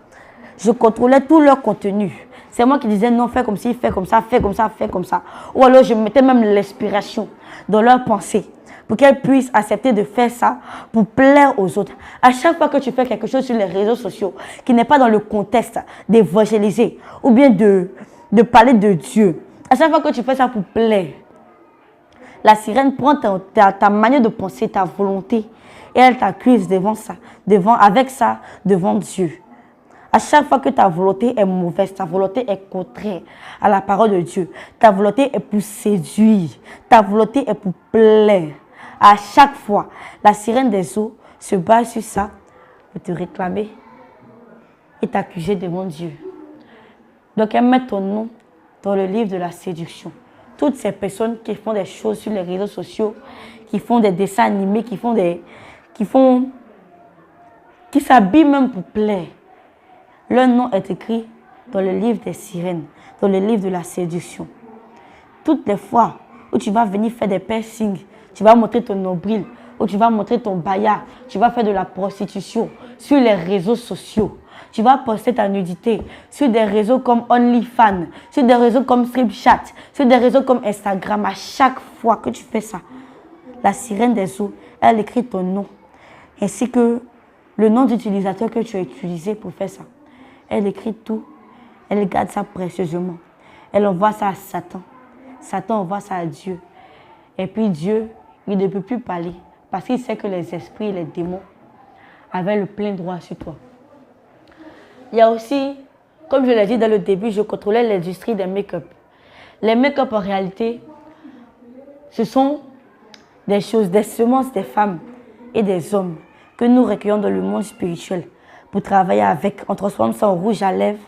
Je contrôlais tout leur contenu. C'est moi qui disais non, fais comme ci, fais comme ça, fais comme ça, fais comme ça. Ou alors je mettais même l'inspiration dans leurs pensées pour qu'elles puissent accepter de faire ça pour plaire aux autres. À chaque fois que tu fais quelque chose sur les réseaux sociaux qui n'est pas dans le contexte d'évangéliser ou bien de parler de Dieu, à chaque fois que tu fais ça pour plaire, la sirène prend ta manière de penser, ta volonté et elle t'accuse devant Dieu. À chaque fois que ta volonté est mauvaise, ta volonté est contraire à la parole de Dieu, ta volonté est pour séduire, ta volonté est pour plaire. À chaque fois, la sirène des eaux se base sur ça pour te réclamer et t'accuser devant Dieu. Donc elle met ton nom dans le livre de la séduction. Toutes ces personnes qui font des choses sur les réseaux sociaux, qui font des dessins animés, qui s'habillent même pour plaire, leur nom est écrit dans le livre des sirènes, dans le livre de la séduction. Toutes les fois où tu vas venir faire des piercings, tu vas montrer ton nombril, où tu vas montrer ton baya, tu vas faire de la prostitution sur les réseaux sociaux. Tu vas poster ta nudité sur des réseaux comme OnlyFans, sur des réseaux comme Snapchat, sur des réseaux comme Instagram. À chaque fois que tu fais ça, la sirène des eaux, elle écrit ton nom, ainsi que le nom d'utilisateur que tu as utilisé pour faire ça. Elle écrit tout, elle garde ça précieusement. Elle envoie ça à Satan. Satan envoie ça à Dieu. Et puis Dieu, il ne peut plus parler parce qu'il sait que les esprits et les démons avaient le plein droit sur toi. Il y a aussi, comme je l'ai dit dans le début, je contrôlais l'industrie des make-up. Les make-up en réalité, ce sont des choses, des semences des femmes et des hommes que nous recueillons dans le monde spirituel pour travailler avec. On transforme ça en rouge à lèvres,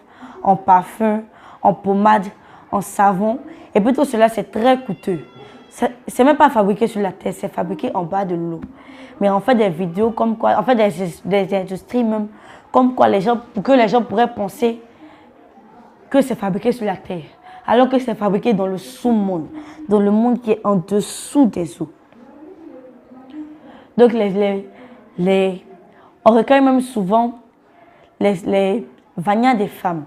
en parfum, en pommade, en savon. Et puis tout cela, c'est très coûteux. C'est même pas fabriqué sur la terre, c'est fabriqué en bas de l'eau. Mais on fait des vidéos comme quoi, on fait des industries même, comme quoi pour que les gens pourraient penser que c'est fabriqué sur la terre. Alors que c'est fabriqué dans le sous-monde, dans le monde qui est en dessous des eaux. Donc on recueille même souvent les vanias des femmes.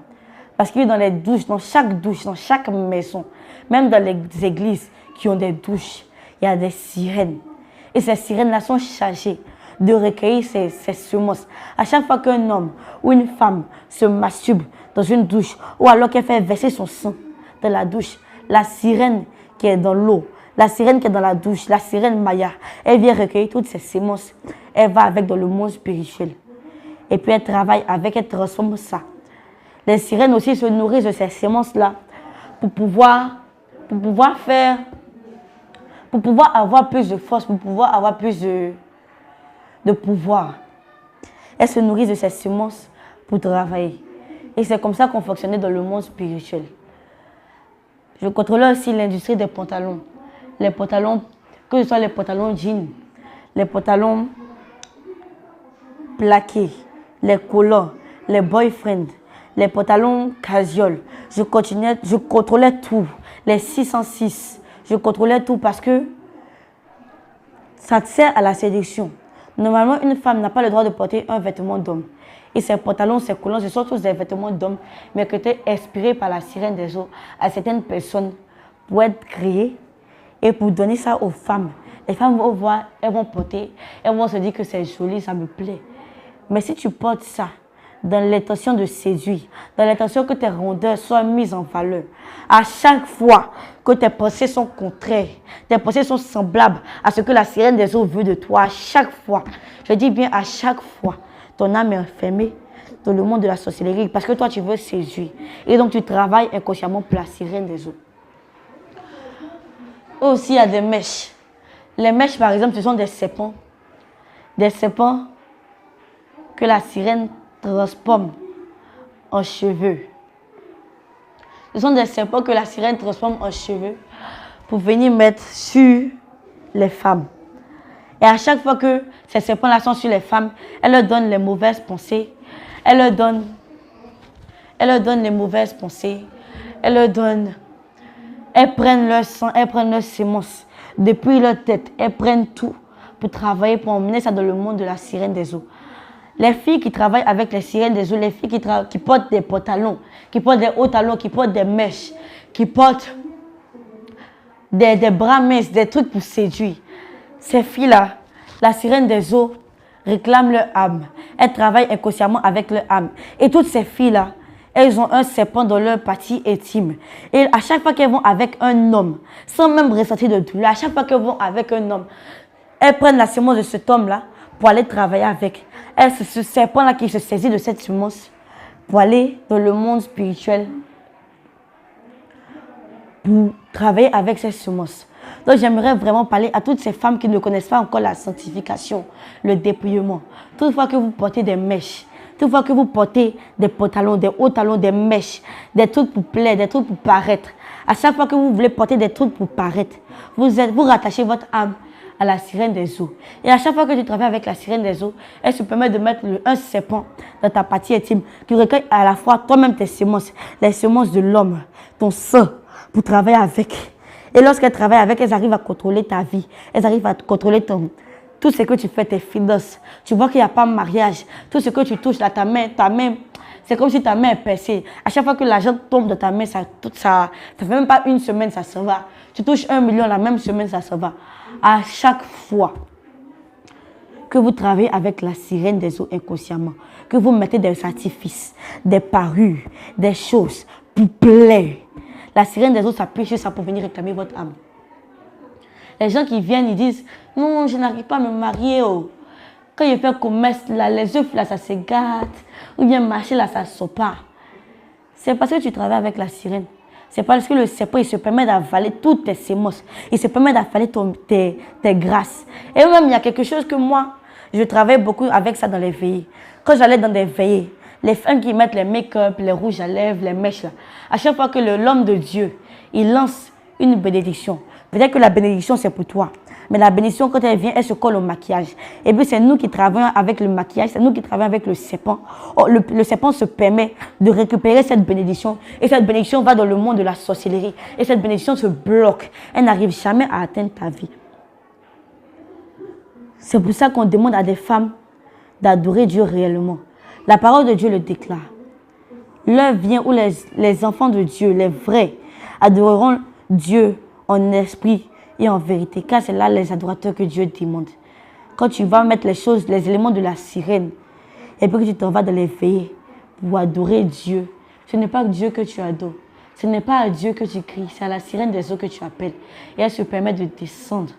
Parce que dans les douches, dans chaque maison, même dans les églises qui ont des douches, il y a des sirènes. Et ces sirènes-là sont chargées de recueillir ces semences. À chaque fois qu'un homme ou une femme se masturbe dans une douche, ou alors qu'elle fait verser son sang dans la douche, la sirène qui est dans l'eau, la sirène qui est dans la douche, la sirène Maya, elle vient recueillir toutes ces semences. Elle va avec dans le monde spirituel. Et puis elle travaille avec, elle transforme ça. Les sirènes aussi se nourrissent de ces semences-là pour pouvoir pour pouvoir avoir plus de force, pour pouvoir avoir plus de pouvoir. Elles se nourrissent de ces semences pour travailler. Et c'est comme ça qu'on fonctionnait dans le monde spirituel. Je contrôlais aussi l'industrie des pantalons. Les pantalons, que ce soit les pantalons jeans, les pantalons plaqués, les collants, les boyfriends, les pantalons casual. Je contrôlais tout. Les 606, je contrôlais tout parce que ça sert à la séduction. Normalement, une femme n'a pas le droit de porter un vêtement d'homme. Et ces pantalons, ces collants, ce sont tous des vêtements d'hommes, mais qui étaient inspirés par la sirène des eaux à certaines personnes pour être créées et pour donner ça aux femmes. Les femmes vont voir, elles vont porter, elles vont se dire que c'est joli, ça me plaît. Mais si tu portes ça dans l'intention de séduire, dans l'intention que tes rondeurs soient mises en valeur, à chaque fois que tes pensées sont contraires, tes pensées sont semblables à ce que la sirène des eaux veut de toi, à chaque fois, je dis bien à chaque fois, ton âme est enfermée dans le monde de la sorcellerie parce que toi tu veux séduire. Et donc tu travailles inconsciemment pour la sirène des eaux. Aussi il y a des mèches. Les mèches par exemple, ce sont des serpents. Des serpents que la sirène transforme en cheveux. Ce sont des serpents que la sirène transforme en cheveux pour venir mettre sur les femmes. Et à chaque fois que ces serpents-là sont sur les femmes, elle leur donne les mauvaises pensées. Elle leur donne les mauvaises pensées. Elles prennent leur sang, elles prennent leurs semences. Depuis leur tête, elles prennent tout pour travailler, pour emmener ça dans le monde de la sirène des eaux. Les filles qui travaillent avec les sirènes des eaux, les filles qui portent des pantalons, qui portent des hauts talons, qui portent des mèches, qui portent des bras minces, des trucs pour séduire. Ces filles-là, la sirène des eaux réclame leur âme. Elles travaillent inconsciemment avec leur âme. Et toutes ces filles-là, elles ont un serpent dans leur partie intime. Et à chaque fois qu'elles vont avec un homme, sans même ressentir de douleur, à chaque fois qu'elles vont avec un homme, elles prennent la semence de cet homme-là pour aller travailler avec. C'est ce serpent-là qui se saisit de cette semence pour aller dans le monde spirituel, pour travailler avec cette semence. Donc j'aimerais vraiment parler à toutes ces femmes qui ne connaissent pas encore la sanctification, le dépouillement. Toutefois que vous portez des mèches, toutefois que vous portez des pantalons, des hauts talons, des mèches, des trucs pour plaire, des trucs pour paraître. À chaque fois que vous voulez porter des trucs pour paraître, vous rattachez votre âme à la sirène des eaux. Et à chaque fois que tu travailles avec la sirène des eaux, elle se permet de mettre un serpent dans ta partie intime qui recueille à la fois toi-même tes semences, les semences de l'homme, ton sang, pour travailler avec. Et lorsqu'elles travaillent avec, elles arrivent à contrôler ta vie. Elles arrivent à contrôler tout ce que tu fais, tes finances. Tu vois qu'il n'y a pas de mariage. Tout ce que tu touches, là, ta main, c'est comme si ta main est percée. À chaque fois que l'argent tombe dans ta main, ça fait même pas une semaine, ça se va. Tu touches 1 million, la même semaine, ça se va. À chaque fois que vous travaillez avec la sirène des eaux inconsciemment, que vous mettez des artifices, des parures, des choses pour plaire, la sirène des eaux s'appuie sur ça pour venir réclamer votre âme. Les gens qui viennent, ils disent « Non, je n'arrive pas à me marier. Oh. Quand je fais commerce, là, les œufs, là, ça se gâte. Ou bien marcher, là, ça ne sort pas. » C'est parce que tu travailles avec la sirène. C'est parce que le serpent, il se permet d'avaler toutes tes semences. Il se permet d'avaler tes grâces. Et même, il y a quelque chose que moi, je travaille beaucoup avec ça dans les veillées. Quand j'allais dans des veillées, les femmes qui mettent les make-up, les rouges à lèvres, les mèches, là, à chaque fois que l'homme de Dieu, il lance une bénédiction. Peut-être que la bénédiction, c'est pour toi. Mais la bénédiction, quand elle vient, elle se colle au maquillage. Et puis, c'est nous qui travaillons avec le maquillage, c'est nous qui travaillons avec le serpent. Oh, le serpent se permet de récupérer cette bénédiction. Et cette bénédiction va dans le monde de la sorcellerie. Et cette bénédiction se bloque. Elle n'arrive jamais à atteindre ta vie. C'est pour ça qu'on demande à des femmes d'adorer Dieu réellement. La parole de Dieu le déclare. L'heure vient où les enfants de Dieu, les vrais, adoreront Dieu en esprit et en vérité. Car c'est là les adorateurs que Dieu demande. Quand tu vas mettre les choses, les éléments de la sirène, et puis que tu t'en vas dans les veillées pour adorer Dieu, ce n'est pas Dieu que tu adores. Ce n'est pas à Dieu que tu cries, c'est à la sirène des eaux que tu appelles. Et elle se permet de descendre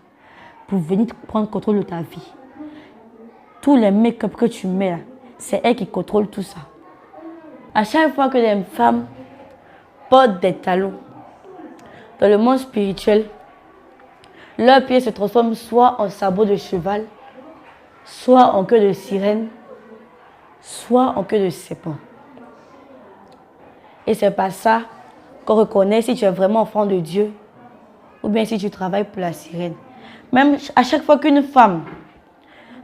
pour venir prendre contrôle de ta vie. Tous les make-up que tu mets là, c'est elle qui contrôle tout ça. À chaque fois que les femmes portent des talons, dans le monde spirituel, leurs pieds se transforment soit en sabots de cheval, soit en queue de sirène, soit en queue de serpent. Et c'est par ça qu'on reconnaît si tu es vraiment enfant de Dieu ou bien si tu travailles pour la sirène. Même à chaque fois qu'une femme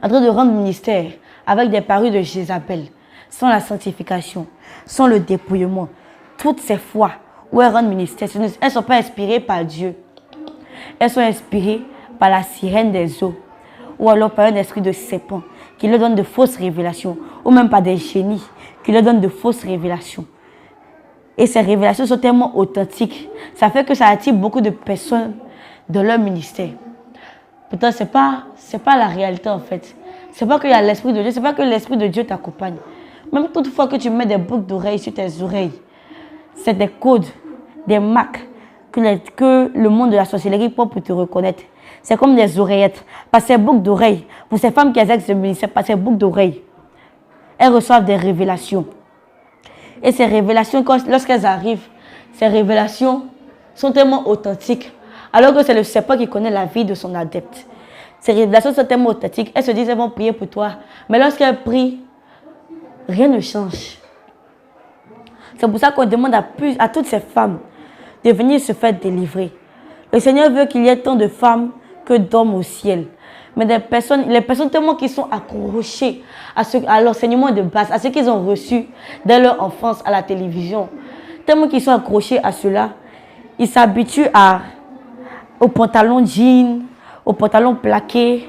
en train de rendre ministère avec des parures de Jézabel, sans la sanctification, sans le dépouillement, toutes ces fois où elles rendent ministère, elles ne sont pas inspirées par Dieu. Elles sont inspirées par la sirène des eaux ou alors par un esprit de serpent qui leur donne de fausses révélations ou même par des génies qui leur donnent de fausses révélations. Et ces révélations sont tellement authentiques, ça fait que ça attire beaucoup de personnes dans leur ministère. Pourtant, ce n'est pas la réalité en fait. Ce n'est pas qu'il y a l'Esprit de Dieu, ce n'est pas que l'Esprit de Dieu t'accompagne. Même toutefois que tu mets des boucles d'oreilles sur tes oreilles, c'est des codes, des marques que le monde de la sorcellerie prend pour te reconnaître. C'est comme des oreillettes. Par ces boucles d'oreilles, pour ces femmes qui exercent ce ministère, par ces boucles d'oreilles, elles reçoivent des révélations. Et ces révélations, lorsqu'elles arrivent, ces révélations sont tellement authentiques. Alors que c'est le serpent qui connaît la vie de son adepte. Ces révélations sont tellement authentiques. Elles se disent qu'elles vont prier pour toi. Mais lorsqu'elles prient, rien ne change. C'est pour ça qu'on demande à toutes ces femmes de venir se faire délivrer. Le Seigneur veut qu'il y ait tant de femmes que d'hommes au ciel. Mais les personnes tellement qui sont accrochées à l'enseignement de base, à ce qu'ils ont reçu dès leur enfance à la télévision, tellement qu'ils sont accrochés à cela, ils s'habituent aux pantalons jeans, aux pantalons plaqués.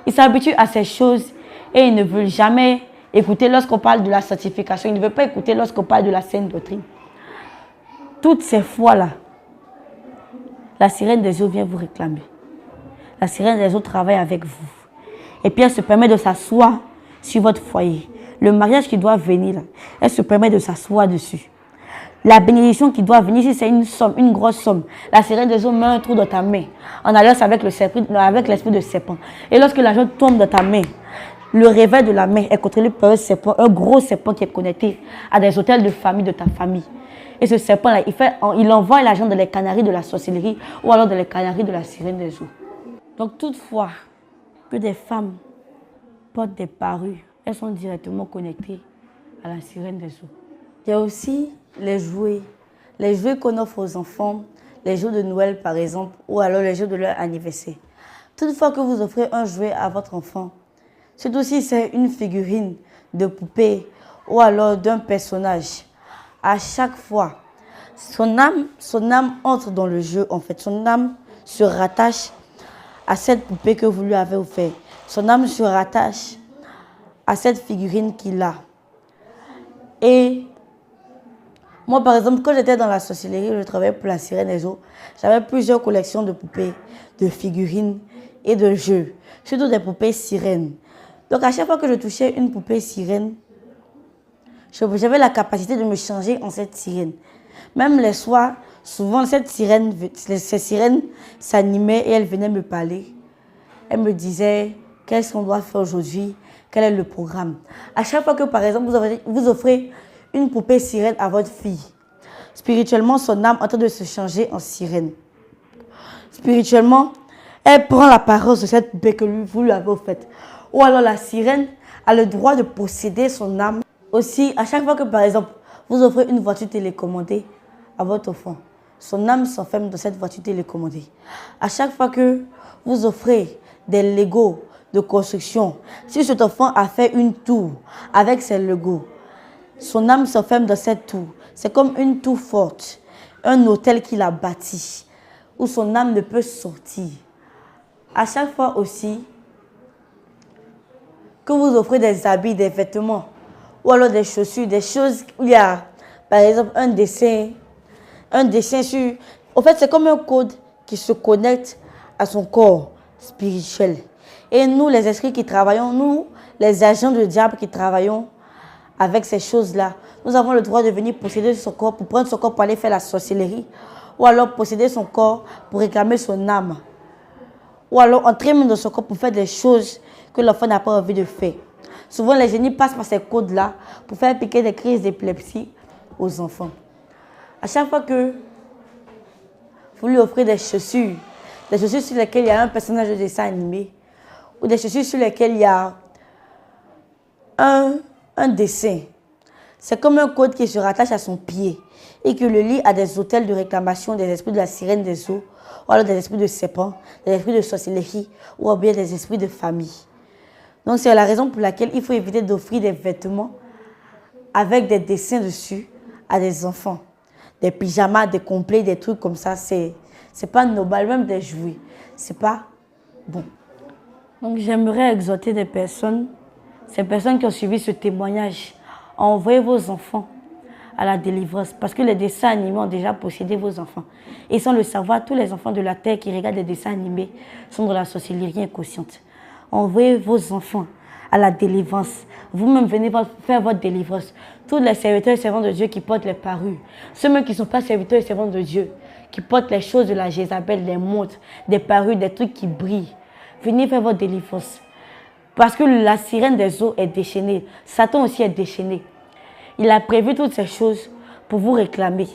Ils s'habituent à ces choses et ils ne veulent jamais écouter lorsqu'on parle de la sanctification. Ils ne veulent pas écouter lorsqu'on parle de la sainte doctrine. Toutes ces fois-là, la sirène des eaux vient vous réclamer. La sirène des eaux travaille avec vous. Et puis elle se permet de s'asseoir sur votre foyer. Le mariage qui doit venir, là, elle se permet de s'asseoir dessus. La bénédiction qui doit venir, si c'est une somme, une grosse somme, la sirène des eaux met un trou dans ta main en alliance avec l'esprit de serpent. Et lorsque l'argent tombe dans ta main, le réveil de la main est contrôlé par un serpent, un gros serpent qui est connecté à des hôtels de famille de ta famille. Et ce serpent-là, il envoie l'argent dans les canaries de la sorcellerie ou alors dans les canaries de la sirène des eaux. Donc toutefois que des femmes portent des parures, elles sont directement connectées à la sirène des eaux. Il y a aussi les jouets qu'on offre aux enfants, les jours de Noël par exemple, ou alors les jours de leur anniversaire. Toutefois que vous offrez un jouet à votre enfant, surtout si c'est une figurine de poupée ou alors d'un personnage, à chaque fois, son âme entre dans le jeu en fait. Son âme se rattache à cette poupée que vous lui avez offerte. Son âme se rattache à cette figurine qu'il a. Et moi, par exemple, quand j'étais dans la sorcellerie, je travaillais pour la sirène des eaux, j'avais plusieurs collections de poupées, de figurines et de jeux, surtout des poupées sirènes. Donc, à chaque fois que je touchais une poupée sirène, j'avais la capacité de me changer en cette sirène. Même les soirs, souvent, ces sirènes s'animaient et elles venaient me parler. Elles me disaient qu'est-ce qu'on doit faire aujourd'hui, quel est le programme. À chaque fois que, par exemple, vous offrez une poupée sirène à votre fille, spirituellement, son âme est en train de se changer en sirène. Spirituellement, elle prend la parole de cette poupée que vous lui avez offerte. Ou alors la sirène a le droit de posséder son âme. Aussi, à chaque fois que, par exemple, vous offrez une voiture télécommandée à votre enfant, son âme s'enferme dans cette voiture télécommandée. À chaque fois que vous offrez des Legos de construction, si cet enfant a fait une tour avec ses Legos, son âme s'enferme dans cette tour. C'est comme une tour forte, un hôtel qu'il a bâti, où son âme ne peut sortir. À chaque fois aussi que vous offrez des habits, des vêtements, ou alors des chaussures, des choses où il y a, par exemple, un dessin sur... En fait, c'est comme un code qui se connecte à son corps spirituel. Et nous, les esprits qui travaillons, nous, les agents du diable qui travaillons avec ces choses-là, nous avons le droit de venir posséder son corps, pour prendre son corps pour aller faire la sorcellerie, ou alors posséder son corps pour réclamer son âme, ou alors entrer même dans son corps pour faire des choses que l'enfant n'a pas envie de faire. Souvent, les génies passent par ces codes-là pour faire piquer des crises d'épilepsie aux enfants. À chaque fois que vous lui offrez des chaussures, des chaussures sur lesquelles il y a un personnage de dessin animé, ou des chaussures sur lesquelles il y a un dessin. C'est comme un code qui se rattache à son pied et qui le lie à des hôtels de réclamation des esprits de la sirène des eaux, ou alors des esprits de serpents, des esprits de sorcellerie, ou bien des esprits de famille. Donc c'est la raison pour laquelle il faut éviter d'offrir des vêtements avec des dessins dessus à des enfants. Des pyjamas, des complets, des trucs comme ça, c'est pas normal, même des jouets. C'est pas bon. Donc j'aimerais exhorter ces personnes qui ont suivi ce témoignage, à envoyer vos enfants à la délivrance. Parce que les dessins animés ont déjà possédé vos enfants. Et sans le savoir, tous les enfants de la terre qui regardent des dessins animés sont dans la sorcellerie inconsciente. Envoyez vos enfants à la délivrance. Vous-même venez faire votre délivrance. Tous les serviteurs et servants de Dieu qui portent les parures, ceux même qui ne sont pas serviteurs et servants de Dieu, qui portent les choses de la Jézabel, les montres, des parures, des trucs qui brillent, venez faire votre délivrance. Parce que la sirène des eaux est déchaînée. Satan aussi est déchaîné. Il a prévu toutes ces choses pour vous réclamer.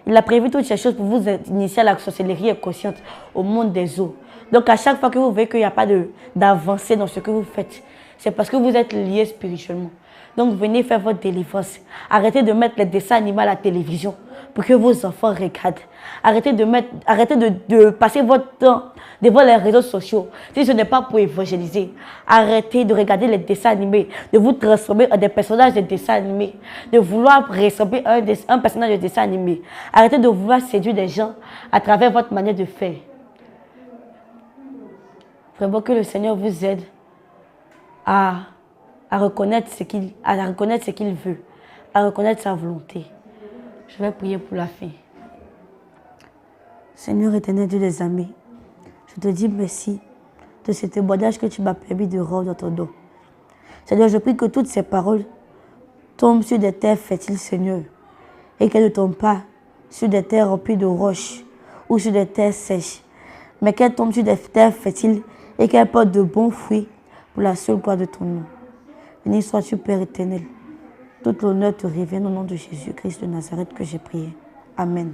Il a prévu toutes ces choses pour vous initier à la sorcellerie inconsciente au monde des eaux. Donc à chaque fois que vous voyez qu'il n'y a pas d'avancée dans ce que vous faites, c'est parce que vous êtes liés spirituellement. Donc venez faire votre délivrance. Arrêtez de mettre les dessins animés à la télévision pour que vos enfants regardent. Arrêtez de passer votre temps devant les réseaux sociaux. Si ce n'est pas pour évangéliser, arrêtez de regarder les dessins animés, de vous transformer en des personnages de dessins animés, de vouloir ressembler à un personnage de dessin animé. Arrêtez de vouloir séduire des gens à travers votre manière de faire. Vraiment que le Seigneur vous aide à reconnaître ce qu'il veut, à reconnaître sa volonté. Je vais prier pour la fin. Seigneur éternel Dieu des amis, je te dis merci de ce témoignage que tu m'as permis de rendre dans ton nom. Seigneur, je prie que toutes ces paroles tombent sur des terres fertiles, Seigneur, et qu'elles ne tombent pas sur des terres remplies de roches ou sur des terres sèches, mais qu'elles tombent sur des terres fertiles et qu'elles portent de bons fruits pour la seule gloire de ton nom. Béni sois-tu, Père éternel. Tout l'honneur te revient au nom de Jésus-Christ de Nazareth que j'ai prié. Amen.